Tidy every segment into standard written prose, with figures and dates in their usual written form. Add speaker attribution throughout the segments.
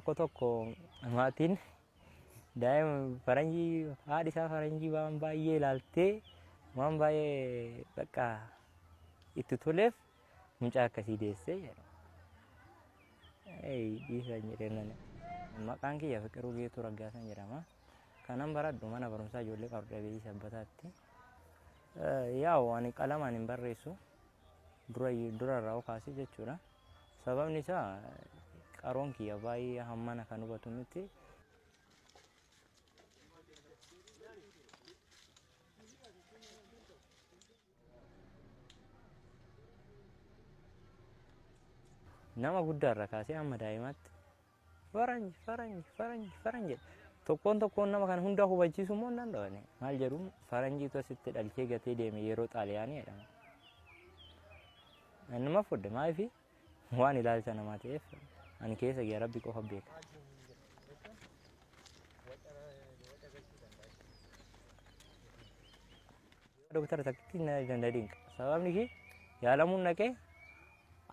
Speaker 1: tokko maatiin daa'ima faranjii haadhi isaa faranjii waan baay'ee ilaaltee waan baay'ee bakka itti toleef mucaa akkasii deessee jedha. Dhiisa jedheennan maqaan kiyya Fiqiruu Geetuu Raggaasan jedhama. Kanan baradhu mana barumsaa ijoollee Qabdabee Sabbataatti. Yaa'u ani qalamaan hin barreessu durarraa kaasee jechuudha. Sababni isaa qaroon kiyya baay'ee hammana kan hubatu miti. Nama guddaarra kaasee amma daa'imaatti faranjii tokkoon nama kana hunda hubachiisuu immoo hin danda'ani. Maal jedhu faranjiitu asitti dhalchee gatee deeme yeroo xaaliyaanii jedhama. Nama fudde maafi waan ilaalcha namaa ta'eef ani keessa gee Rabbi qofa beeka. Doktara takkitti na dandadiin sababni ki yaalamuun naqee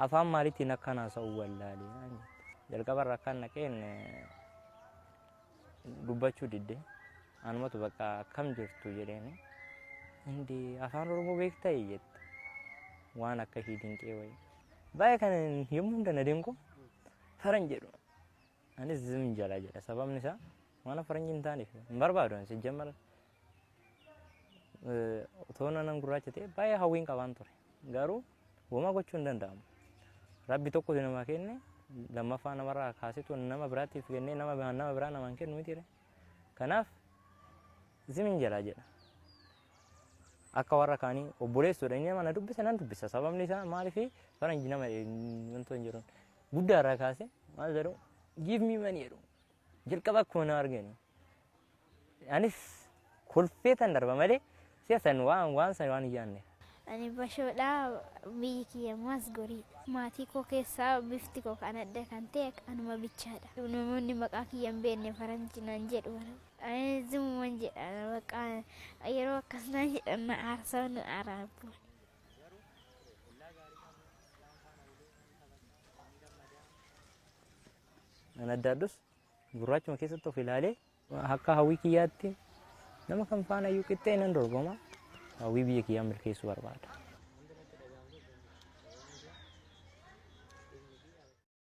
Speaker 1: afaan maaliitiin akkanaa sa'uu wallaalee jalqabarra akkan naqeen dubbachuu didde anumatu bakka akkam jirtu jedheeni indi afaan Oromoo beektaa jette waan akka dinqee wayi baay'ee kan yommuu dandadiin ko faran jedhu anis zim jala jedha sababni isaa waan faranjii hin taaneef hin barbaadu ani sijjammar otoo nan gurraacha ta'e baay'ee hawwiin qabaan ture garuu wama gochuu hin danda'amu. Rabbi tokko nama kenne lammaffaa namarraa kaasitu nama biraatiif kennee nama biraa namaan kennu miti. Kanaaf zimin jala jedha. Akka warra kaanii obboleessuudha inni nama na dubbisa nan dubbisa sababni isaa maaliif faranjii nama wantoota hin jiran guddaarraa kaase maal jedhu give me money jedhu jalqaba akkuma na argani. Anis kolfeetan darba malee siyasan waan san waan ijaanne.
Speaker 2: Ani bashoodhaa biyyi kiyya Masgorii maatii koo keessaa bifti koo kan adda kan ta'e anuma bichaadha. Namoonni maqaa kiyya hin beekne faranjii naan jedhu. Ani zimuman jedha maqaa yeroo akkas naan jedhan na aarsaa nu aaraabu.
Speaker 1: An addaadhus gurraachuma keessatti of ilaalee akka hawwii kiyyaatti nama kan faana iyyuu qixxee nan dorgoma. Hawwii biyya kiyyaa milkeessuu barbaada.